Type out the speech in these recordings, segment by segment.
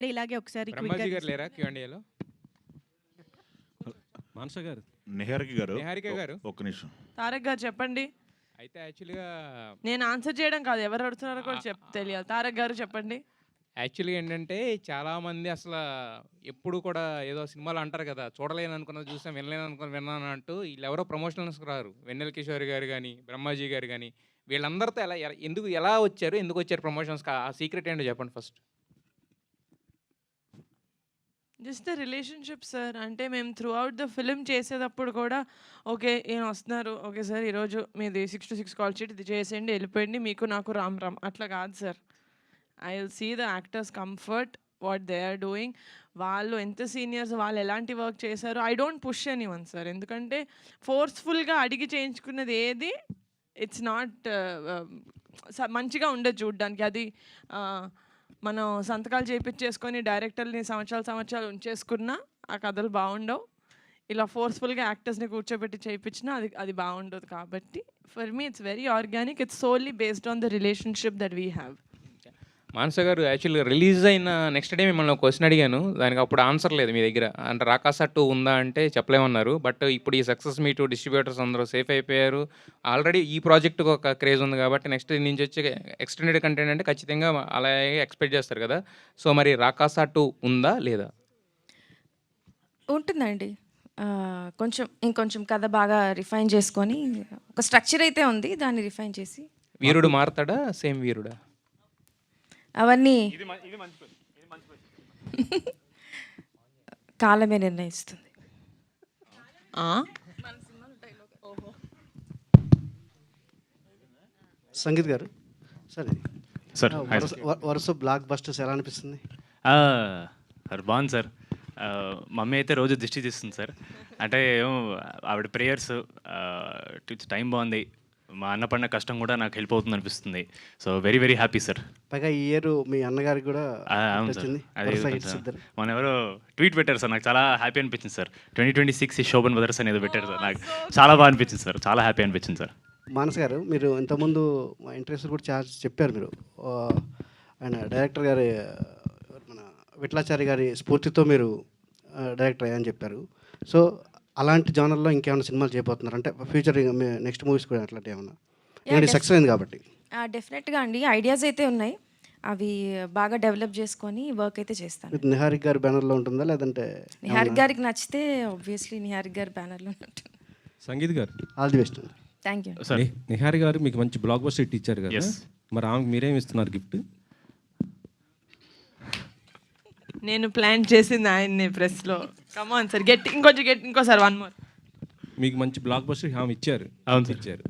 ఇలాగే ఒకసారి బ్రహ్మాజీ గారు లేరా Q&Aలో? మానస గారు, నిహారిక గారు ఒక్క నిమిషం. తారక్ గారు చెప్పండి. అయితే యాక్చువల్గా నేను ఆన్సర్ చేయడం కాదు, ఎవరు అడుగుతున్నారో కూడా తెలియాలి. తారక్ గారు చెప్పండి. యాక్చువల్గా ఏంటంటే చాలామంది అసలు ఎప్పుడు కూడా ఏదో సినిమాలు అంటారు కదా, చూడలేను అనుకున్నది చూసాం, వినలేను అనుకున్నది విన్నాను అంటూ వీళ్ళు ఎవరో ప్రమోషనల్స్కి రారు. వెన్నెల కిషోర్ గారు కానీ బ్రహ్మాజీ గారు కానీ వీళ్ళందరితో ఎలా వచ్చారు, ఎందుకు వచ్చారు ప్రమోషన్స్కి? ఆ సీక్రెట్ ఏంటో చెప్పండి first. Just the relationship sir. అంటే మేము త్రూ అవుట్ ద ఫిలిం చేసేటప్పుడు కూడా ఓకే ఈయన వస్తున్నారు, ఓకే సార్ ఈరోజు మీది 6 to 6 కాల్ షీట్ ఇది చేసేయండి, వెళ్ళిపోయిండి, మీకు నాకు రామ్ రామ్ అట్లా కాదు sir. I will see the actors comfort, what they are doing, వాళ్ళు ఎంత సీనియర్స్, వాళ్ళు ఎలాంటి వర్క్ చేశారు. I don't push anyone sir. ఎందుకంటే ఫోర్స్ఫుల్గా అడిగి చేయించుకున్నది ఏది ఇట్స్ నాట్ మంచిగా ఉండదు చూడ్డానికి. అది మనం సంతకాలు చేయించేసుకొని డైరెక్టర్ని సంవత్సరాలు ఉంచేసుకున్నా ఆ కథలు బాగుండవు. ఇలా ఫోర్స్ఫుల్గా యాక్టర్స్ని కూర్చోబెట్టి చేయించినా అది బాగుండదు. కాబట్టి for me it's very organic. It's solely based on the relationship that we have. Manasa garu, యాక్చువల్గా రిలీజ్ అయిన నెక్స్ట్ డే మిమ్మల్ని ఒక క్వశ్చన్ అడిగాను, దానికి అప్పుడు ఆన్సర్ లేదు మీ దగ్గర. అంటే రాకాస 2 ఉందా అంటే చెప్పలేమన్నారు. బట్ ఇప్పుడు ఈ సక్సెస్ మీట్ డిస్ట్రిబ్యూటర్స్ అందరూ సేఫ్ అయిపోయారు. ఆల్రెడీ ఈ ప్రాజెక్టుకు ఒక క్రేజ్ ఉంది కాబట్టి నెక్స్ట్ నుంచి వచ్చే ఎక్స్టెండెడ్ కంటెంట్ అంటే ఖచ్చితంగా అలాగే ఎక్స్పెక్ట్ చేస్తారు కదా. సో మరి రాకాస 2 ఉందా లేదా? ఉంటుందండి. ఇంకొంచెం కథ బాగా రిఫైన్ చేసుకొని ఒక స్ట్రక్చర్ అయితే ఉంది, దాన్ని రిఫైన్ చేసి. వీరుడు మారతాడా, సేమ్ వీరుడా? అవన్నీ కాలమే నిర్ణయిస్తుంది. సంగీత్ గారు సరే సార్, వరుస బ్లాక్ బస్టర్స్ ఎలా అనిపిస్తుంది? సార్ బాగుంది సార్. మమ్మీ అయితే రోజు దిష్టి తీస్తుంది సార్. అంటే ఆవిడ ప్రేయర్స్, టైం బాగుంది, మా అన్న పడిన కష్టం కూడా నాకు హెల్ప్ అవుతుంది అనిపిస్తుంది. So very very happy sir. పైగా ఈ ఇయర్ మీ అన్నగారికి కూడా అవును సార్. అదే మన ఎవరో ట్వీట్ పెట్టారు సార్, నాకు చాలా హ్యాపీ అనిపించింది సార్. 2026 శోభన్ బ్రదర్స్ అనేది పెట్టారు సార్, నాకు చాలా బాగా అనిపించింది సార్, చాలా హ్యాపీ అనిపించింది సార్. మానస్ గారు, మీరు ఇంతకుముందు మా ఇంటర్వ్యూస్ కూడా చాలా చెప్పారు. మీరు ఆయన డైరెక్టర్ గారి మన విఠలాచారి గారి స్ఫూర్తితో మీరు డైరెక్టర్ అయ్యని చెప్పారు. సో అలాంటి జానర్లో ఇంకేమైనా సినిమాలు చేయబోతున్నారు అంటే ఫ్యూచర్ నెక్స్ట్ మూవీస్ కూడా అట్లాంటి ఏమన్నా? సక్సెస్ అయింది కాబట్టి డెఫినెట్గా అండి, ఐడియాస్ అయితే ఉన్నాయి, అవి బాగా డెవలప్ చేసుకొని వర్క్ అయితే చేస్తాను. నిహారిక్ గారి బ్యానర్లో ఉంటుందా లేదంటే? నిహారిక్ గారికి నచ్చితే ఆబ్వియస్లీ నిహారిక్ గారి బ్యానర్లో ఉంటుంది. సంగీత్ గారు, all the best. Thank you. Nihari గారు మీకు మంచి బ్లాక్ బస్టర్ హిట్ ఇచ్చారు కదా, మరి ఆమెకు మీరేమి ఇస్తున్నారు గిఫ్ట్? నేను ప్లాన్ చేసింది ఆయన్ని ప్రెస్లో. కమాన్ సార్, ఇంకోసారి 1 more. మీకు మంచి బ్లాక్ బస్టర్ ఆమె ఇచ్చారు. అవును సార్, ఇచ్చారు.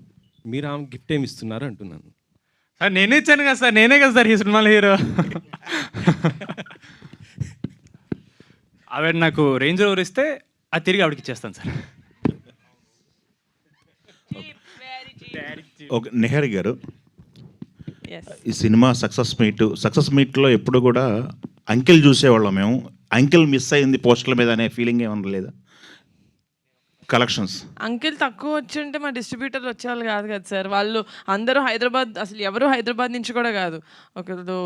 మీరు ఆమె గిఫ్ట్ ఏమి ఇస్తున్నారు అంటున్నాను సార్. నేనే ఇచ్చాను కదా సార్, నేనే కదా సార్ ఈ సినిమాలో హీరో. ఆవిడ నాకు రేంజ్ రోవర్ ఇస్తే అది తిరిగి ఆవిడకి ఇచ్చేస్తాను సార్. ఓకే, నిహారి గారు, ఈ సినిమా సక్సెస్ మీట్లో ఎప్పుడు కూడా అంకిల్ చూసేవాళ్ళం మేము. అంకిల్ మిస్ అయింది పోస్టర్ల మీద అనే ఫీలింగ్ ఏమన్నా లేదా? కలెక్షన్స్ అంకిల్ తక్కువ వచ్చి ఉంటే మా డిస్ట్రిబ్యూటర్లు వచ్చేవాళ్ళు కాదు కదా సార్. వాళ్ళు అందరూ హైదరాబాద్, అసలు ఎవరు హైదరాబాద్ నుంచి కూడా కాదు, ఒకరు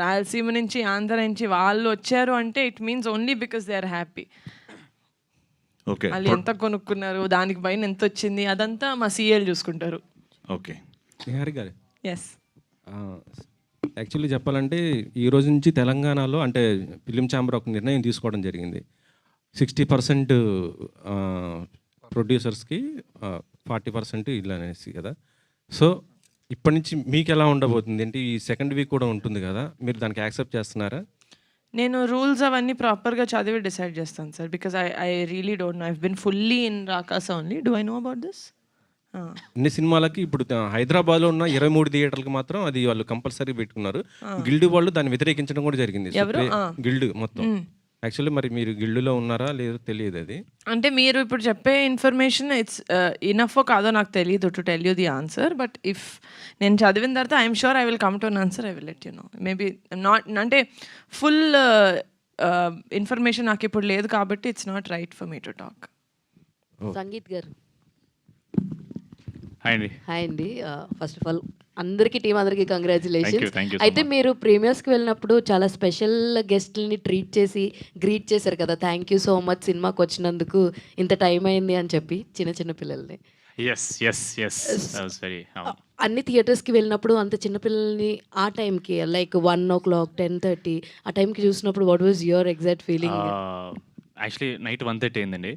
రాయలసీమ నుంచి, ఆంధ్ర నుంచి వాళ్ళు వచ్చారు అంటే it means only because they are happy. Okay, వాళ్ళు ఎంత కొనుక్కున్నారు, దానికి పైన ఎంత వచ్చింది, అదంతా మా సీఎల్ చూసుకుంటారు. ఓకే నిహారి గారు, ఎస్, యాక్చువల్లీ చెప్పాలంటే ఈ రోజు నుంచి తెలంగాణలో అంటే ఫిలిం ఛాంబర్ ఒక నిర్ణయం తీసుకోవడం జరిగింది. 60% ప్రొడ్యూసర్స్కి, 40% ఇల్లు అనేసి కదా. సో ఇప్పటి నుంచి మీకు ఎలా ఉండబోతుంది అంటే ఈ సెకండ్ వీక్ కూడా ఉంటుంది కదా, మీరు దానికి యాక్సెప్ట్ చేస్తున్నారా? నేను రూల్స్ అవన్నీ ప్రాపర్గా చదివి డిసైడ్ చేస్తాను sir, because I really don't know. I been fully in Rakasa only. Do I know about this? అన్ని సినిమాలకి ఇప్పుడు హైదరాబాద్లో ఉన్న 23 థియేటర్లకు మాత్రం అది వాళ్ళు కంపల్సరీ పెట్టుకున్నారు. గిల్డ్ వాళ్ళు దాన్ని వ్యతిరేకించడం కూడా జరిగింది. గిల్డ్ మొత్తం యాక్చువల్లీ మరి మీరు గిల్డ్లో ఉన్నారా లేదో తెలియదు. అది అంటే మీరు ఇప్పుడు చెప్పే ఇన్ఫర్మేషన్ ఇట్స్ ఇనఫ్ కాదో నాకు తెలియదు to tell you the answer. But if నేను చదివిన తర్వాత I'm sure I will come to an answer. I will let you know. Maybe not అంటే ఫుల్ ఇన్ఫర్మేషన్ నాకు ఇప్పుడు లేదు కాబట్టి it's not right for me to talk. Sangeet గారు, hi అండి. హాయ్ అండి. ఫస్ట్ ఆఫ్ ఆల్ అందరికీ టీం అందరికీ కంగ్రాచులేషన్స్. thank you so అయితే much. మీరు ప్రీమియర్స్కి వెళ్ళినప్పుడు చాలా స్పెషల్ గెస్ట్ని గ్రీట్ చేశారు కదా, థ్యాంక్ యూ సో మచ్ సినిమాకి వచ్చినందుకు, ఇంత టైం అయింది అని చెప్పి చిన్న పిల్లల్ని. ఎస్ వాస్ వెరీ అన్ని థియేటర్స్కి వెళ్ళినప్పుడు అంత చిన్నపిల్లల్ని ఆ టైంకి లైక్ 1 o'clock 10:30 ఆ టైంకి చూసినప్పుడు what was your exact feeling? Actually night 1:30 అయిందండి.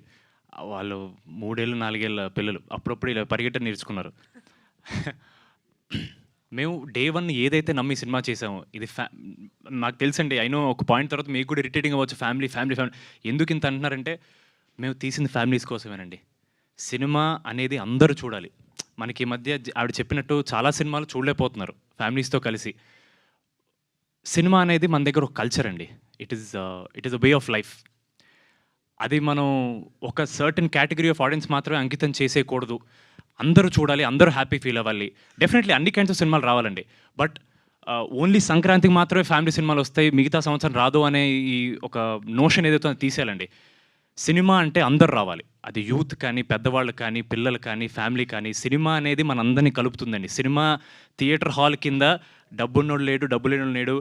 వాళ్ళు 3 ఏళ్ళు 4 ఏళ్ళ పిల్లలు అప్పుడప్పుడు ఇలా పరిగెట్టని నేర్చుకున్నారు. మేము డే 1 ఏదైతే నమ్మి సినిమా చేసామో ఇది నాకు తెలుసండి. అయినో ఒక పాయింట్ తర్వాత మీకు కూడా ఇరిటేటింగ్ అవ్వచ్చు, ఫ్యామిలీ ఎందుకు ఇంత అంటున్నారంటే మేము తీసింది ఫ్యామిలీస్ కోసమేనండి. సినిమా అనేది అందరూ చూడాలి. మనకి ఈ మధ్య ఆవిడ చెప్పినట్టు చాలా సినిమాలు చూడలేకపోతున్నారు ఫ్యామిలీస్తో కలిసి. సినిమా అనేది మన దగ్గర ఒక కల్చర్ అండి. It is a way of life. అది మనం ఒక సర్టన్ కేటగిరీ ఆఫ్ ఆడియన్స్ మాత్రమే అంకితం చేసేయకూడదు. అందరూ చూడాలి, అందరూ హ్యాపీ ఫీల్ అవ్వాలి. డెఫినెట్లీ అన్ని కైండ్స్ ఆఫ్ సినిమాలు రావాలండి. బట్ ఓన్లీ సంక్రాంతికి మాత్రమే ఫ్యామిలీ సినిమాలు వస్తాయి, మిగతా సంవత్సరం రాదు అనే ఈ ఒక నోషన్ ఏదైతే తీసేయాలండి. సినిమా అంటే అందరు రావాలి. అది యూత్ కానీ, పెద్దవాళ్ళు కానీ, పిల్లలు కానీ, ఫ్యామిలీ కానీ. సినిమా అనేది మనందరినీ కలుపుతుందండి. సినిమా థియేటర్ హాల్ కింద డబ్బున్నోడు లేడు, డబ్బు లేనోడు లేడు,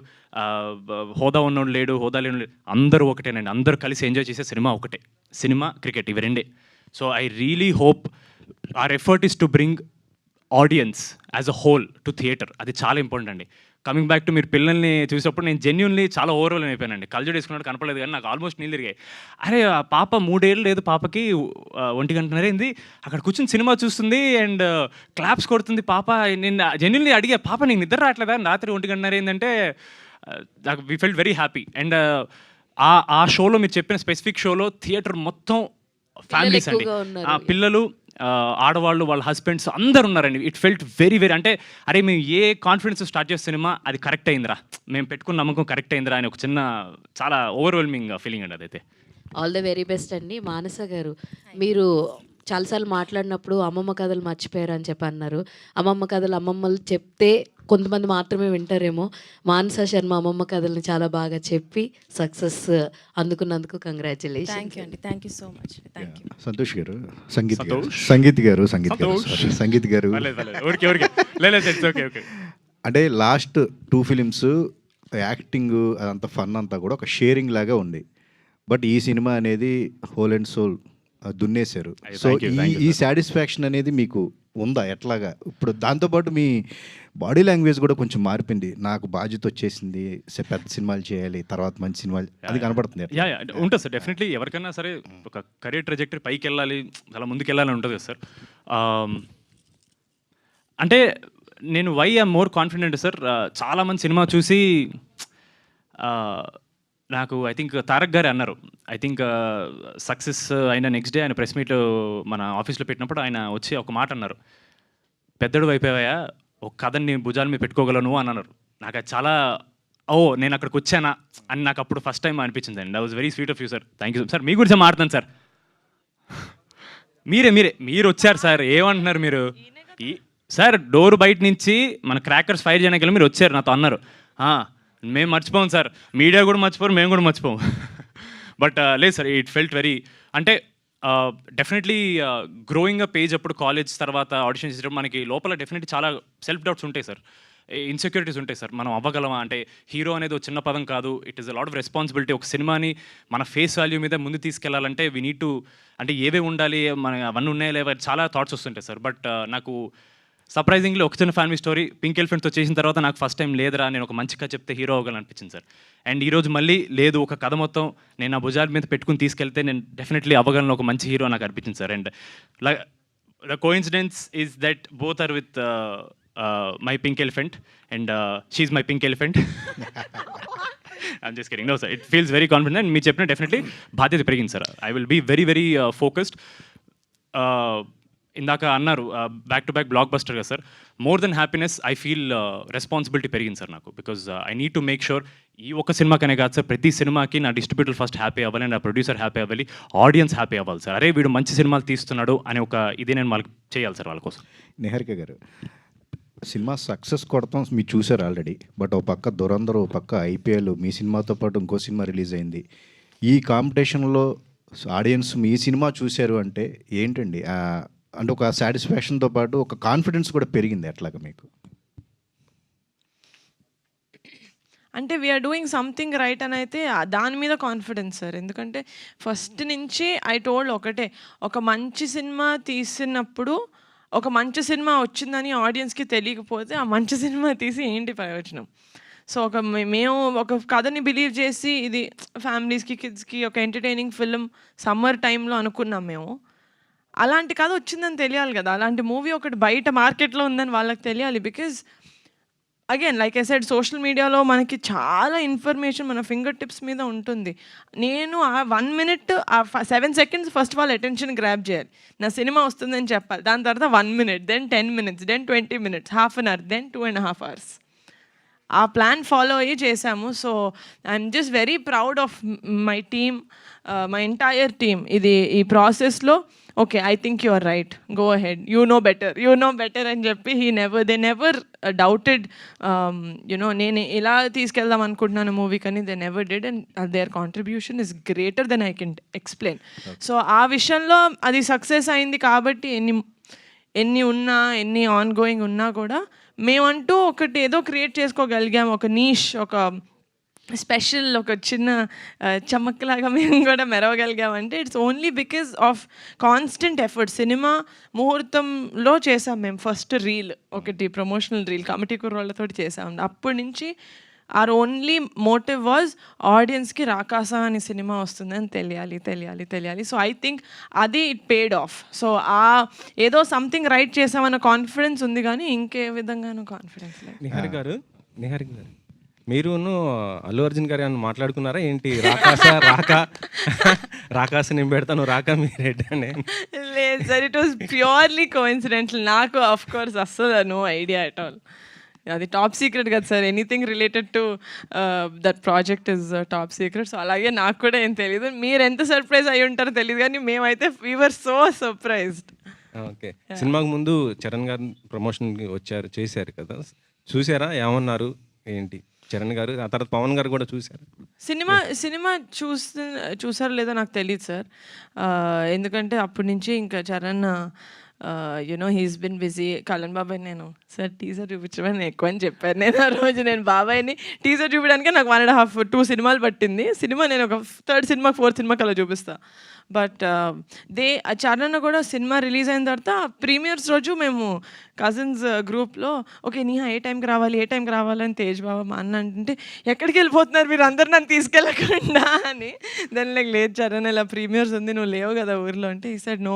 హోదా ఉన్నోడు లేడు, హోదా లేనోడు లేడు, అందరూ ఒకటేనండి. అందరూ కలిసి ఎంజాయ్ చేసే సినిమా ఒకటే. సినిమా, క్రికెట్ ఇవి రెండే. So I really hope our effort is to bring audience as a whole to theatre. అది చాలా ఇంపార్టెంట్ అండి. కమింగ్ బ్యాక్ టు మీరు పిల్లల్ని చూసినప్పుడు నేను జెన్యున్లీ చాలా ఓవర్వెల్ అయిపోయానండి. కళ్ళజోడు వేసుకున్నట్టు కనపడలేదు కానీ నాకు ఆల్మోస్ట్ నీళ్ళు తిరిగాయి. అరే ఆ పాప 3 ఏళ్ళు లేదు, పాపకి 1 గంటన్నర అయింది, అక్కడ కూర్చొని సినిమా చూస్తుంది అండ్ క్లాప్స్ కొడుతుంది పాప. నేను జెన్యున్లీ అడిగా, పాప నీకు నిద్ర రావట్లేదా రాత్రి 1 గంటన్నర అయిందంటే? నాకు we felt very happy. And ఆ షోలో మీరు చెప్పిన స్పెసిఫిక్ షోలో థియేటర్ మొత్తం ఫ్యామిలీస్ అండి, పిల్లలు, ఆడవాళ్ళు, వాళ్ళ హస్బెండ్స్ అందరు ఉన్నారండి. ఇట్ ఫెల్ట్ వెరీ అంటే అరే మేము ఏ కాన్ఫిడెన్స్ స్టార్ట్ చేసే సినిమా అది కరెక్ట్ అయిందిరా, మేము పెట్టుకున్న నమ్మకం కరెక్ట్ అయిందిరా అని ఒక చిన్న చాలా ఓవర్వెల్మింగ్ ఫీలింగ్ అండి అదైతే. ఆల్ ద వెరీ బెస్ట్ అండి. మానస గారు, మీరు చాలాసార్లు మాట్లాడినప్పుడు అమ్మమ్మ కథలు మర్చిపోయారు అని చెప్పి అన్నారు. అమ్మమ్మ కథలు అమ్మమ్మలు చెప్తే కొంతమంది మాత్రమే వింటారేమో. మానస శర్మ అమ్మమ్మ కథల్ని చాలా బాగా చెప్పి సక్సెస్ అందుకున్నందుకు కంగ్రాచులేషన్. థ్యాంక్ యూ అండి, thank you so much, thank you. Santosh గారు, సంగీత్ గారు అంటే లాస్ట్ 2 ఫిలిమ్స్ యాక్టింగ్ అదంతా ఫన్ అంతా కూడా ఒక షేరింగ్ లాగా ఉంది. బట్ ఈ సినిమా అనేది హోల్ అండ్ సోల్ దున్నేశారు. సో ఈ సాటిస్ఫాక్షన్ అనేది మీకు ఉందా ఎట్లాగా? ఇప్పుడు దాంతోపాటు మీ బాడీ లాంగ్వేజ్ కూడా కొంచెం మారిపోయింది. నాకు బాధ్యత వచ్చేసింది, పెద్ద సినిమాలు చేయాలి, తర్వాత మంచి సినిమాలు, అది కనపడుతుంది. ఉంటుంది సార్, డెఫినెట్లీ ఎవరికైనా సరే ఒక కెరీర్ ట్రెజెక్టరీ పైకి వెళ్ళాలి, చాలా ముందుకు వెళ్ళాలని ఉంటుంది కదా సార్. అంటే నేను why I'm more confident sir, చాలామంది సినిమా చూసి నాకు ఐ థింక్ తారక్ గారే అన్నారు. ఐ థింక్ సక్సెస్ అయిన నెక్స్ట్ డే ఆయన ప్రెస్ మీట్ మన ఆఫీస్లో పెట్టినప్పుడు ఆయన వచ్చి ఒక మాట అన్నారు, పెద్దడు అయిపోయావా, ఒక కథని భుజాల మీద పెట్టుకోగలను అని అన్నారు. నాకు అది చాలా నేను అక్కడికి వచ్చానా అని నాకు అప్పుడు ఫస్ట్ టైం అనిపించింది అండి. That was very sweet of you sir, thank you sir. మీ గురించి మాట్లాడుతాను సార్. మీరు వచ్చారు సార్, ఏమంటున్నారు మీరు? సార్ డోర్ బయట నుంచి మన క్రాకర్స్ ఫైర్ చేయడానికి వెళ్ళి మీరు వచ్చారు, నాతో అన్నారు. మేము మర్చిపోం సార్, మీడియా కూడా మర్చిపోరు, మేము కూడా మర్చిపోం. బట్ లేదు సార్, ఇట్ ఫెల్ట్ వెరీ అంటే డెఫినెట్లీ గ్రోయింగ్ అప్ ఏజ్ అప్పుడు కాలేజ్ తర్వాత ఆడిషన్ చేసేటప్పుడు మనకి లోపల డెఫినెట్లీ చాలా సెల్ఫ్ డౌట్స్ ఉంటాయి సార్, ఇన్సెక్యూరిటీస్ ఉంటాయి సార్. మనం అవ్వగలమా అంటే హీరో అనేది ఒక చిన్న పదం కాదు, it is a lot of responsibility. ఒక సినిమాని మన ఫేస్ వాల్యూ మీద ముందు తీసుకెళ్లాలంటే వీ నీడ్ టు అంటే ఏవే ఉండాలి, మన అవన్నీ ఉన్నాయా లేవా, చాలా థాట్స్ వస్తుంటాయి సార్. బట్ నాకు సర్ప్రైజింగ్లీ ఒక చిన్న ఫ్యామిలీ స్టోరీ పింక్ ఎలిఫెంట్తో చేసిన తర్వాత నాకు ఫస్ట్ టైం లేదురా నేను ఒక మంచి కథ చెప్తే హీరో అవ్వగలను అనిపించింది సార్. అండ్ ఈరోజు మళ్ళీ లేదు, ఒక కథ మొత్తం నేను నా భుజాల మీద పెట్టుకుని తీసుకెళ్తే నేను డెఫినెట్లీ అవ్వగలను, ఒక మంచి హీరో నాకు అనిపించింది sir. And the coincidence is that both are with my pink elephant and she's my pink elephant. I'm just kidding. No sir, it feels very confident. And మీరు చెప్పిన డెఫినెట్లీ బాధ్యత పెరిగింది sir. I will be very very focused. ఇందాక అన్నారు back to back blockbuster కదా sir, more than happiness I feel responsibility పెరిగింది sir నాకు. బికాజ్ ఐ నీడ్ టు మేక్ షూర్ ఈ ఒక్క సినిమాకనే కాదు సార్, ప్రతి సినిమాకి నా డిస్ట్రిబ్యూటర్ ఫస్ట్ హ్యాపీ అవ్వాలి, నా ప్రొడ్యూసర్ హ్యాపీ అవ్వాలి, ఆడియన్స్ హ్యాపీ అవ్వాలి సార్. అరే వీడు మంచి సినిమాలు తీస్తున్నాడు అనే ఒక ఇది నేను వాళ్ళకి చేయాలి సార్ వాళ్ళ కోసం. నిహారిక గారు, సినిమా సక్సెస్ కొడతాం మీరు చూసారు ఆల్రెడీ, బట్ ఒక పక్క దురందర్, ఒక పక్క ఐపీఎల్, మీ సినిమాతో పాటు ఇంకో సినిమా రిలీజ్ అయింది. ఈ కాంపిటీషన్లో ఆడియన్స్ మీ సినిమా చూశారు అంటే ఏంటండి అంటే ఒక సాటిస్ఫాక్షన్తో పాటు ఒక కాన్ఫిడెన్స్ కూడా పెరిగింది ఎట్లాగా మీకు? అంటే వీఆర్ డూయింగ్ సంథింగ్ రైట్ అని అయితే దాని మీద కాన్ఫిడెన్స్ సార్. ఎందుకంటే ఫస్ట్ నుంచి ఐ టోల్డ్ ఒకటే, ఒక మంచి సినిమా తీసినప్పుడు ఒక మంచి సినిమా వచ్చిందని ఆడియన్స్కి తెలియకపోతే ఆ మంచి సినిమా తీసి ఏంటి ప్రయోజనం? సో మేము ఒక కథని బిలీవ్ చేసి ఇది ఫ్యామిలీస్కి కిడ్స్కి ఒక ఎంటర్టైనింగ్ ఫిల్మ్ సమ్మర్ టైంలో అనుకున్నాం మేము. అలాంటి కథ వచ్చిందని తెలియాలి కదా, అలాంటి మూవీ ఒకటి బయట మార్కెట్లో ఉందని వాళ్ళకి తెలియాలి. Because again like I said, social మీడియాలో మనకి చాలా ఇన్ఫర్మేషన్ మన ఫింగర్ టిప్స్ మీద ఉంటుంది. నేను ఆ 1 minute, ఆ 7 seconds ఫస్ట్ వాళ్ళ అటెన్షన్ గ్రాప్ చేయాలి. నా సినిమా వస్తుందని చెప్పాలి. దాని తర్వాత 1 minute, then 10 minutes, then 20 minutes, ½ an hour, then 2.5 hours. ఆ ప్లాన్ ఫాలో అయ్యి చేశాము. So I'm just very proud of my team, my entire team. ఈ ప్రాసెస్లో okay, I think you are right, go ahead, you know better అని చెప్పి they never doubted నేను ఇలా తీసుకెళ్దాం అనుకుంటున్నాను మూవీ కానీ they never did, and there contribution is greater than I can explain. So ఆ విషయంలో అది సక్సెస్ అయింది కాబట్టి ఎన్ని ఉన్నా, ఎన్ని ఆన్ గోయింగ్ ఉన్నా కూడా మేమంటూ ఒకటి ఏదో క్రియేట్ చేసుకోగలిగాం, ఒక నీష్, ఒక స్పెషల్, ఒక చిన్న చమక్లాగా మేము కూడా మెరవగలిగామంటే it's only because of constant effort. Cinema ముహూర్తంలో చేసాం మేము ఫస్ట్ రీల్, ఒకటి ప్రమోషనల్ రీల్ కమిటీ కుర్రోళ్ళతో చేసాం. అప్పటి నుంచి ఆర్ ఓన్లీ మోటివ్ వాజ్ ఆడియన్స్కి రాకాస అనే సినిమా వస్తుందని తెలియాలి. సో ఐ థింక్ అది ఇట్ పేడ్ ఆఫ్. సో ఏదో సంథింగ్ రైట్ చేసామన్న కాన్ఫిడెన్స్ ఉంది కానీ ఇంకే విధంగానూ కాన్ఫిడెన్స్ లేదు. నిహారిక గారు మీరును అల్లు అర్జున్ గారు ఏమన్నా మాట్లాడుకున్నారా ఏంటి? రాకాస నేను పెడతాను, రాక మీరేంటి అని? లేదు sir, it was purely coincidental. నాకు ఆఫ్ కోర్స్ అస్సలు నో ఐడియా ఎట్ ఆల్. అది టాప్ సీక్రెట్ కదా sir, anything related to that project is top secret. So అలాగే నాకు కూడా ఏం తెలియదు. మీరు ఎంత సర్ప్రైజ్ అయ్యి ఉంటారో తెలియదు కానీ మేమైతే we were so surprised. Okay, సినిమాకు ముందు చరణ్ గారు ప్రమోషన్కి చేశారు కదా, చూసారా? ఏమన్నారు ఏంటి చరణ్ గారు? ఆ తర్వాత పవన్ గారు కూడా చూశారు. సినిమా చూసారో లేదో నాకు తెలియదు సార్, ఎందుకంటే అప్పటి నుంచి ఇంకా Charan he's been busy. Kalyan బాబాయ్ నేను సార్ టీజర్ చూపించమని ఎక్కువ అని చెప్పాను. నేను ఆ రోజు నేను బాబాయ్ని టీజర్ చూపించడానికి నాకు 1.5 2 సినిమాలు పట్టింది. సినిమా నేను ఒక 3rd సినిమా 4th సినిమాకి అలా చూపిస్తాను. బట్ చరణ్ కూడా సినిమా రిలీజ్ అయిన తర్వాత ప్రీమియర్స్ రోజు మేము కజిన్స్ గ్రూప్లో ఓకే నీహా ఏ టైంకి రావాలి అని తేజ్ బాబా మా అన్న అంటే ఎక్కడికి వెళ్ళిపోతున్నారు మీరు అందరు నన్ను తీసుకెళ్ళకుండా అని. దాని లేదు చరణ్ ఇలా ప్రీమియర్స్ ఉంది నువ్వు లేవు కదా ఊర్లో అంటే ఈ సైడ్ నో.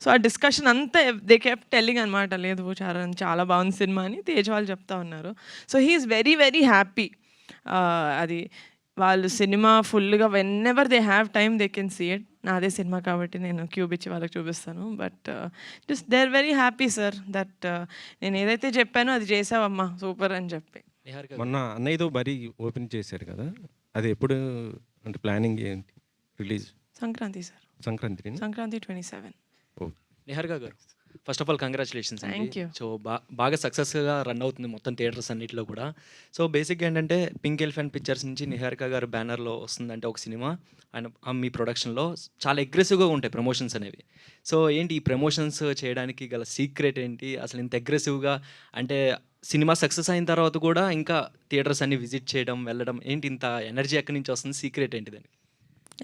సో ఆ డిస్కషన్ అంతా దే కెప్ట్ టెల్లింగ్ అనమాట, లేదు చరణ్ చాలా బాగుంది సినిమా అని తేజ్ వాళ్ళు చెప్తా ఉన్నారు. So he's very very happy. అది వాళ్ళు సినిమా ఫుల్గా whenever they have time they can see it. నాదే సినిమా కాబట్టి నేను క్యూబ్ ఇచ్చి వాళ్ళకి చూపిస్తాను. But just they are very happy sir that నేను ఏదైతే చెప్పానో అది చేసావమ్మా సూపర్ అని చెప్పి. మొన్న అన్నయ్యతో బరీ ఓపెన్ చేశారు కదా, అది ఎప్పుడు అంటే ప్లానింగ్ ఏంటి? Release Sankranti sir, Sankranti 27. నిహారిక గారు, first of all congratulations Thank అండి. you. సో బాగా సక్సెస్గా రన్ అవుతుంది మొత్తం థియేటర్స్ అన్నింటిలో కూడా. సో బేసిక్గా ఏంటంటే పింక్ ఎలిఫెంట్ పిక్చర్స్ నుంచి నిహారిక గారు బ్యానర్లో వస్తుందంటే ఒక సినిమా అండ్ మీ ప్రొడక్షన్లో చాలా అగ్రెసివ్గా ఉంటాయి ప్రమోషన్స్ అనేవి. సో ఏంటి ఈ ప్రమోషన్స్ చేయడానికి గల సీక్రెట్ ఏంటి? అసలు ఇంత అగ్రెసివ్గా అంటే సినిమా సక్సెస్ అయిన తర్వాత కూడా ఇంకా థియేటర్స్ అన్ని విజిట్ చేయడం వెళ్ళడం ఏంటి ఇంత ఎనర్జీ ఎక్కడి నుంచి వస్తుంది? సీక్రెట్ ఏంటి దానికి?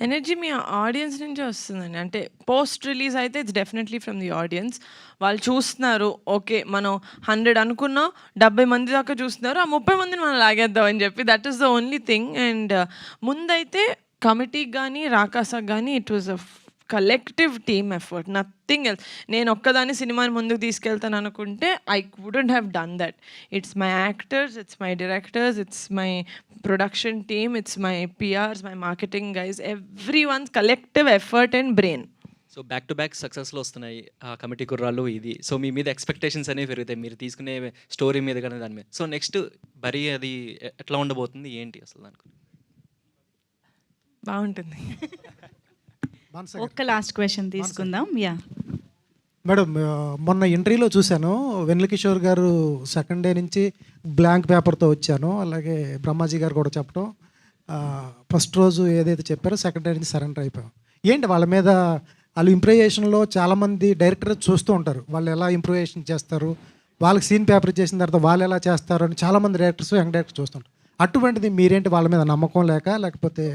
ఎనర్జీ మీ ఆడియన్స్ నుంచే వస్తుందండి. అంటే పోస్ట్ రిలీజ్ అయితే it's definitely from the audience. వాళ్ళు చూస్తున్నారు ఓకే మనం 100 అనుకున్నాం 70 మంది దాకా చూస్తున్నారు, ఆ 30 మందిని మనం లాగేద్దాం అని చెప్పి that is the only thing. And ముందైతే కమిటీకి కానీ రాకాసాకి కానీ it was a collective team effort, nothing else. నేను ఒక్కదాన్ని సినిమాని ముందుకు తీసుకెళ్తాను అనుకుంటే I wouldn't have done that. It's my actors, it's my directors, it's my production team, it's my PRs, my marketing guys, every ones collective effort and brain. So back to back సక్సెస్లో వస్తున్నాయి ఆ committee కుర్రాళ్ళు ఇది. So మీ మీద expectations అనేవి పెరుగుతాయి మీరు తీసుకునే స్టోరీ మీద కానీ దాని మీద. సో నెక్స్ట్ బరీ అది ఎట్లా ఉండబోతుంది ఏంటి అసలు దానికి? బాగుంటుంది. ఒక్క లాస్ట్ క్వశ్చన్ తీసుకుందాం. మేడం, మొన్న ఇంటర్వ్యూలో చూశాను వెన్నెల కిషోర్ గారు సెకండ్ డే నుంచి బ్లాంక్ పేపర్తో వచ్చాను, అలాగే బ్రహ్మాజీ గారు కూడా చెప్పడం ఫస్ట్ రోజు ఏదైతే చెప్పారో సెకండ్ డే నుంచి సరెండర్ అయిపోయాం. ఏంటి వాళ్ళ మీద వాళ్ళు ఇంప్రూవేషన్లో చాలామంది డైరెక్టర్ చూస్తూ ఉంటారు, వాళ్ళు ఎలా ఇంప్రూవేషన్ చేస్తారు, వాళ్ళకి సీన్ పేపర్ చేసిన తర్వాత వాళ్ళు ఎలా చేస్తారు అని చాలామంది డైరెక్టర్స్ యంగ్ డైరెక్టర్స్ చూస్తుంటారు. అటువంటిది మీరేంటి వాళ్ళ మీద నమ్మకం లేకపోతే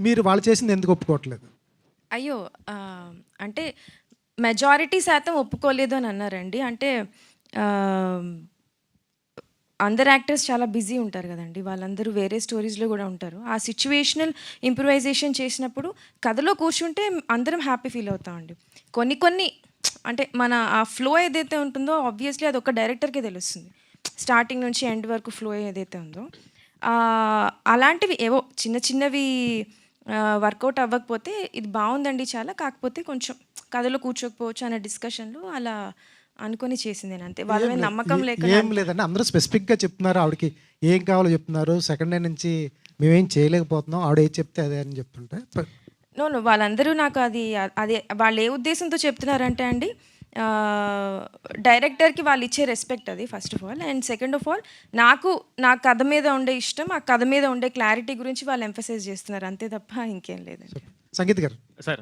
మీరు వాళ్ళు చేసింది ఎందుకు ఒప్పుకోవట్లేదు? అయ్యో! అంటే మెజారిటీ శాతం ఒప్పుకోలేదు అని అన్నారండి. అంటే అందరు యాక్టర్స్ చాలా బిజీ ఉంటారు కదండి, వాళ్ళందరూ వేరే స్టోరీస్లో కూడా ఉంటారు. ఆ సిచ్యువేషనల్ ఇంప్రూవైజేషన్ చేసినప్పుడు కథలో కూర్చుంటే అందరం హ్యాపీ ఫీల్ అవుతామండి. కొన్ని అంటే మన ఆ ఫ్లో ఏదైతే ఉంటుందో ఆబ్వియస్లీ అది ఒక డైరెక్టర్కే తెలుస్తుంది. స్టార్టింగ్ నుంచి ఎండ్ వరకు ఫ్లో ఏదైతే ఉందో అలాంటివి ఏవో చిన్నవి వర్కౌట్ అవ్వకపోతే ఇది బాగుందండి చాలా, కాకపోతే కొంచెం కథలో కూర్చోకపోవచ్చు అనే డిస్కషన్లో అలా అనుకొని చేసింది అంతే. వాళ్ళ మీద నమ్మకం ఏం లేదండి, అందరూ స్పెసిఫిక్గా చెప్తున్నారు. ఆవిడకి ఏం కావాలో చెప్తున్నారు. సెకండ్ డే నుంచి మేమేం చేయలేకపోతున్నాం, ఆవిడ ఏది చెప్తే అదే అని చెప్తుంటే నో వాళ్ళందరూ నాకు అది వాళ్ళు ఏ ఉద్దేశంతో చెప్తున్నారంటే అండి, డైరెక్టర్కి వాళ్ళు ఇచ్చే రెస్పెక్ట్ అది first of all. And second of all నా కథ మీద ఉండే ఇష్టం, ఆ కథ మీద ఉండే క్లారిటీ గురించి వాళ్ళు ఎంఫసైజ్ చేస్తున్నారు అంతే తప్ప ఇంకేం లేదండి. సంగీత్ గారు సార్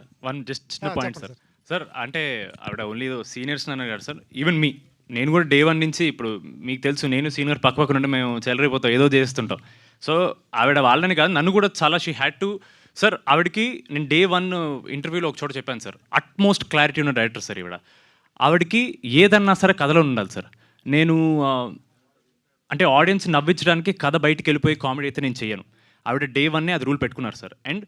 జస్ట్ చిన్న పాయింట్ సార్. సార్ అంటే ఆవిడ ఓన్లీ సీనియర్స్ అన్నారు కదా సార్, ఈవెన్ నేను కూడా డే 1 నుంచి, ఇప్పుడు మీకు తెలుసు నేను సీనియర్ పక్క నుండి మేము చెలరైపోతాం, ఏదో చేస్తుంటాం. సో ఆవిడ వాళ్ళని కాదు నన్ను కూడా చాలా షీ హ్యాడ్ టు సార్. ఆవిడకి నేను డే 1 ఇంటర్వ్యూలో ఒక చోట చెప్పాను సార్, అట్మోస్ట్ క్లారిటీ ఉన్న డైరెక్టర్ సార్ ఆవిడకి ఏదన్నా సరే కథలో ఉండాలి సార్. నేను అంటే ఆడియన్స్ నవ్వించడానికి కథ బయటికి వెళ్ళిపోయి కామెడీ అయితే నేను చేయను. ఆవిడ డే 1 అది రూల్ పెట్టుకున్నారు సార్. అండ్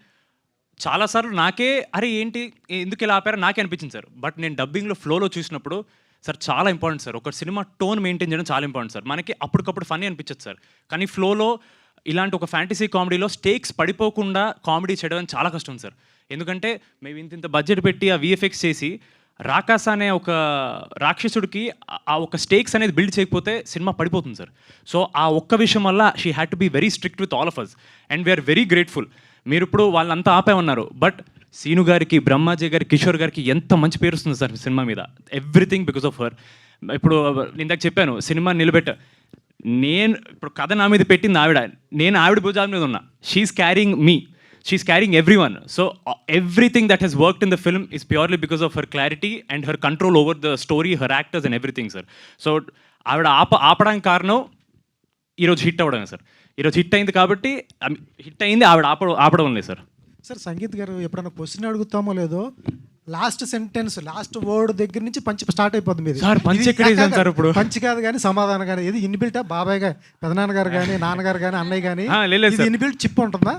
చాలాసార్లు నాకే అరే ఏంటి ఎందుకు ఇలా ఆపారో నాకే అనిపించింది సార్. బట్ నేను డబ్బింగ్లో ఫ్లోలో చూసినప్పుడు సార్ చాలా ఇంపార్టెంట్ సార్, ఒక సినిమా టోన్ మెయింటైన్ చేయడం చాలా ఇంపార్టెంట్ సార్. మనకి అప్పటికప్పుడు ఫన్నీ అనిపించదు సార్, కానీ ఫ్లోలో ఇలాంటి ఒక ఫ్యాంటసీ కామెడీలో స్టేక్స్ పడిపోకుండా కామెడీ చేయడం చాలా కష్టం సార్. ఎందుకంటే మేము ఇంత బడ్జెట్ పెట్టి ఆ విఎఫ్ఎక్స్ చేసి రాకాస అనే ఒక రాక్షసుడికి ఆ ఒక స్టేక్స్ అనేది బిల్డ్ చేయకపోతే సినిమా పడిపోతుంది సార్. సో ఆ ఒక్క విషయం వల్ల she had to be very strict with all of us and we're very grateful. మీరు ఇప్పుడు వాళ్ళంతా ఆపేమన్నారు, బట్ సీను గారికి, బ్రహ్మాజీ గారికి, కిషోర్ గారికి ఎంత మంచి పేరు వస్తుంది సార్ సినిమా మీద. Everything because of her. ఇప్పుడు ఇందాక చెప్పాను సినిమా నేను ఇప్పుడు కథ నా మీద పెట్టింది ఆవిడ, నేను ఆవిడ భుజాల మీద ఉన్నా. She's carrying me, she's carrying everyone. So everything that he's worked in the film is purely because of her clarity and her control over the story, her actors and everything sir. So ఆవిడ ఆపడానికి కారణం ఈరోజు hit అవ్వడమే sir. ఈరోజు hit అయింది కాబట్టి hit అయింది, ఆవిడ ఆపడం లేదు సార్. సార్ సంగీత్ గారు ఎప్పుడైనా క్వశ్చన్ అడుగుతామో లేదో లాస్ట్ సెంటెన్స్ లాస్ట్ వర్డ్ దగ్గర నుంచి పంచి స్టార్ట్ అయిపోతుంది మీది. సార్ పంచి ఎక్కడ వేసాను సార్ ఇప్పుడు? పంచి కాదు కానీ సమాధానం కానీ ఇది ఇన్బిల్టా? బాబాయ్ గారు, పెదనాన్నగారు కానీ, నాన్నగారు కానీ, అన్నయ్య కానీ ఇన్బిల్ట్ చిప్ ఉంటుందా?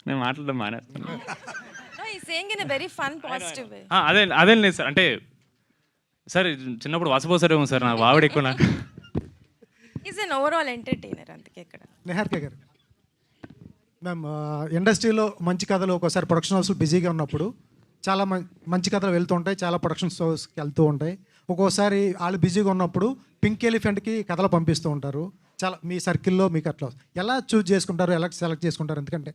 నేను మాట్లాడడం మానేస్తాను. అదేం లేదు సార్. అంటే సార్ చిన్నప్పుడు వసపోసారేమో సార్, నాకు ఆవిడ ఎక్కువ. నాకు ఈజ్ అన్ ఓవరాల్ ఎంటర్టైనర్ అందుకే. ఇక్కడ నిహారిక గారు మ్యామ్, ఇండస్ట్రీలో మంచి కథలు ఒక్కోసారి ప్రొడక్షన్ హౌస్లు బిజీగా ఉన్నప్పుడు చాలా మంచి కథలు వెళ్తూ ఉంటాయి, చాలా ప్రొడక్షన్ హౌస్కి వెళ్తూ ఉంటాయి. ఒక్కోసారి వాళ్ళు బిజీగా ఉన్నప్పుడు పింక్ ఎలిఫెంట్కి కథలు పంపిస్తూ ఉంటారు. చాలా మీ సర్కిల్లో మీకు అట్లా ఎలా చూజ్ చేసుకుంటారు, ఎలా సెలెక్ట్ చేసుకుంటారు? ఎందుకంటే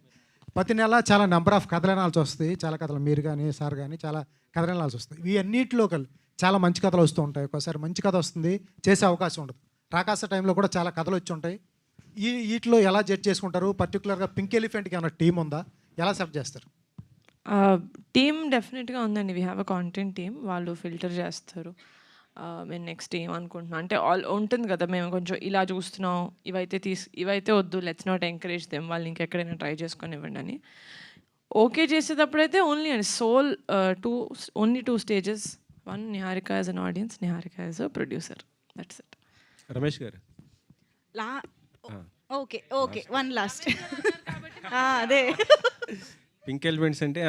ప్రతి నెల చాలా నెంబర్ ఆఫ్ కథలు వినాల్సి వస్తాయి. చాలా కథలు మీరు కానీ సార్ కానీ చాలా కథలు వినాల్సి వస్తాయి. ఇవి అన్నింటిలో చాలా మంచి కథలు వస్తూ ఉంటాయి. ఒక్కోసారి మంచి కథ వస్తుంది, చేసే అవకాశం ఉండదు. రాకాస టైంలో కూడా చాలా కథలు వచ్చి ఉంటాయి. వీటిలో ఎలా జడ్జ్ చేసుకుంటారు? పర్టికులర్గా పింక్ ఎలిఫెంట్కి ఏమైనా టీం ఉందా? ఎలా సెలెక్ట్ చేస్తారు? టీమ్ డెఫినెట్గా ఉందండి. We have a content team. వాళ్ళు ఫిల్టర్ చేస్తారు. మేము నెక్స్ట్ ఏం అనుకుంటున్నాం అంటే ఉంటుంది కదా, మేము కొంచెం ఇలా చూస్తున్నాం, ఇవైతే వద్దు, లెట్స్ నాట్ ఎంకరేజ్ దెమ్, వాళ్ళు ఇంకెక్కడైనా ట్రై చేసుకొని ఇవ్వండి అని. ఓకే చేసేటప్పుడైతే only and sole only 2 stages. 1 Niharika as an audience, Niharika as a producer. That's it. Ramesh garu okay 1 last అదే పింక్ ఎలిమెంట్స్ అంటే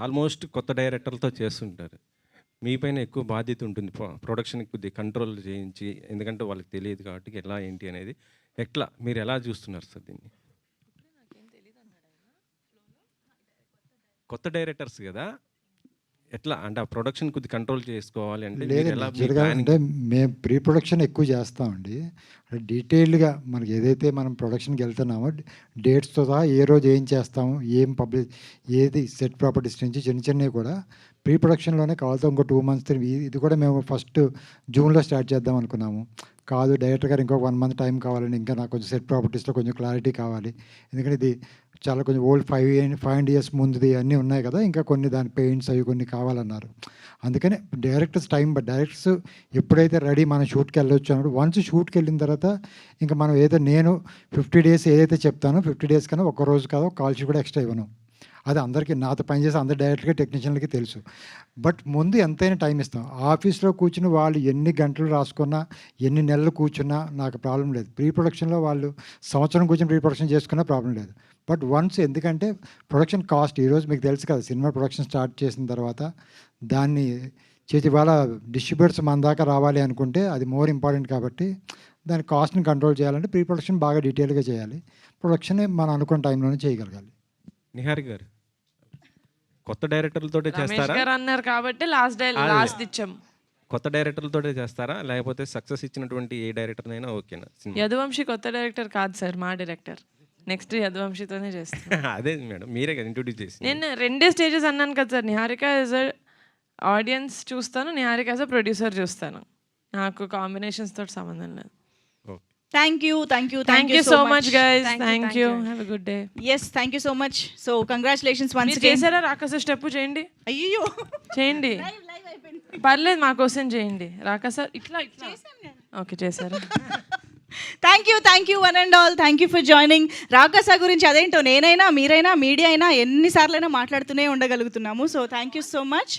ఆల్మోస్ట్ కొత్త డైరెక్టర్లతో చేస్తుంటారు. మీ పైన ఎక్కువ బాధ్యత ఉంటుంది, ప్రొడక్షన్కి కొద్దిగా కంట్రోల్ చేయించి, ఎందుకంటే వాళ్ళకి తెలియదు కాబట్టి ఎలా ఏంటి అనేది. మీరు ఎలా చూస్తున్నారు సార్ దీన్ని? కొత్త డైరెక్టర్స్ కదా, ఎట్లా అంటే ఆ ప్రొడక్షన్ కొద్ది కంట్రోల్ చేసుకోవాలి అంటే అంటే మేము ప్రీ ప్రొడక్షన్ ఎక్కువ చేస్తామండి. డీటెయిల్డ్గా మనకి ఏదైతే మనం ప్రొడక్షన్కి వెళ్తున్నామో డేట్స్తో సహా ఏ రోజు ఏం చేస్తాము, ఏం ఏది సెట్ ప్రాపర్టీస్ నుంచి చిన్నవి కూడా ప్రీ ప్రొడక్షన్లోనే కావాలితో ఇంకో 2 months ఇది కూడా మేము ఫస్ట్ జూన్లో స్టార్ట్ చేద్దాం అనుకున్నాము. కాదు డైరెక్టర్ గారు ఇంకో 1 month టైం కావాలని, ఇంకా నాకు కొంచెం సెట్ ప్రాపర్టీస్లో కొంచెం క్లారిటీ కావాలి, ఎందుకంటే ఇది చాలా కొంచెం ఓల్డ్ 5 years ముందుది అన్నీ ఉన్నాయి కదా, ఇంకా కొన్ని దాని పెయింట్స్ అవి కొన్ని కావాలన్నారు. అందుకని డైరెక్టర్స్ టైం, బట్ డైరెక్టర్స్ ఎప్పుడైతే రెడీ మనం షూట్కి వెళ్ళొచ్చు అన్నప్పుడు, వన్స్ షూట్కి వెళ్ళిన తర్వాత ఇంకా మనం ఏదైతే నేను 50 days ఏదైతే చెప్తానో 50 days కన్నా ఒక రోజు కాదు, ఒక కాల్ షీట్ కూడా ఎక్స్ట్రా ఇవ్వను. అది అందరికీ నాతో పనిచేసే అందరు డైరెక్టర్గా టెక్నీషియన్లకి తెలుసు. బట్ ముందు ఎంతైనా టైం ఇస్తాం. ఆఫీస్లో కూర్చుని వాళ్ళు ఎన్ని గంటలు రాసుకున్నా, ఎన్ని నెలలు కూర్చున్నా నాకు ప్రాబ్లం లేదు. ప్రీ ప్రొడక్షన్లో వాళ్ళు సంవత్సరం కూర్చొని ప్రీ ప్రొడక్షన్ చేసుకున్నా ప్రాబ్లం లేదు. బట్ వన్స్, ఎందుకంటే ప్రొడక్షన్ కాస్ట్ ఈరోజు మీకు తెలుసు కదా, సినిమా ప్రొడక్షన్ స్టార్ట్ చేసిన తర్వాత దాన్ని చేసి వాళ్ళ డిస్ట్రిబ్యూటర్స్ మన దాకా రావాలి అనుకుంటే అది మోర్ ఇంపార్టెంట్. కాబట్టి దాని కాస్ట్ని కంట్రోల్ చేయాలంటే ప్రీ ప్రొడక్షన్ బాగా డీటెయిల్గా చేయాలి. ప్రొడక్షన్ మనం అనుకున్న టైంలోనే చేయగలగాలి. నిహారిక గారు కొత్త డైరెక్టర్లతోటే రమేష్ చేస్తారా? గారు అన్నారు కాబట్టి లాస్ట్ ఇచ్చాం. కొత్త డైరెక్టర్లతోటే చేస్తారా, లేకపోతే సక్సెస్ ఇచ్చినటువంటి ఏ డైరెక్టర్నైనా ఓకేనా? యదువంశి కొత్త డైరెక్టర్ కాదు సార్, మా డైరెక్టర్. నెక్స్ట్ యదువంశితోనే చేస్తాం. అదే మేడం, మీరే కదా ఇంట్రొడ్యూస్ చేసి. నేను 2 స్టేజెస్ అన్నాను కదా సార్. నిహారిక యాజ్ అ ఆడియన్స్ చూస్తాను, నిహారిక యాజ్ అ ప్రొడ్యూసర్ చూస్తాను. నాకు కాంబినేషన్స్ తోటి సంబంధం లేదు. Thank you so much guys. Thank you. Have a good day. Yes, thank you so much. So congratulations once మీరు అగైన్. చేశారా రాకస స్టెప్? చేయండి. అయ్యో, చేయండి, పర్లేదు, మా కోసం చేయండి. రాకస ఇట్లా ఓకే చేశారా? Thank you one and all. Thank you for joining. Rakasa గురించి అదేంటో నేనైనా మీరైనా మీడియా అయినా ఎన్నిసార్లైనా మాట్లాడుతూనే ఉండగలుగుతున్నాము. So thank you so much.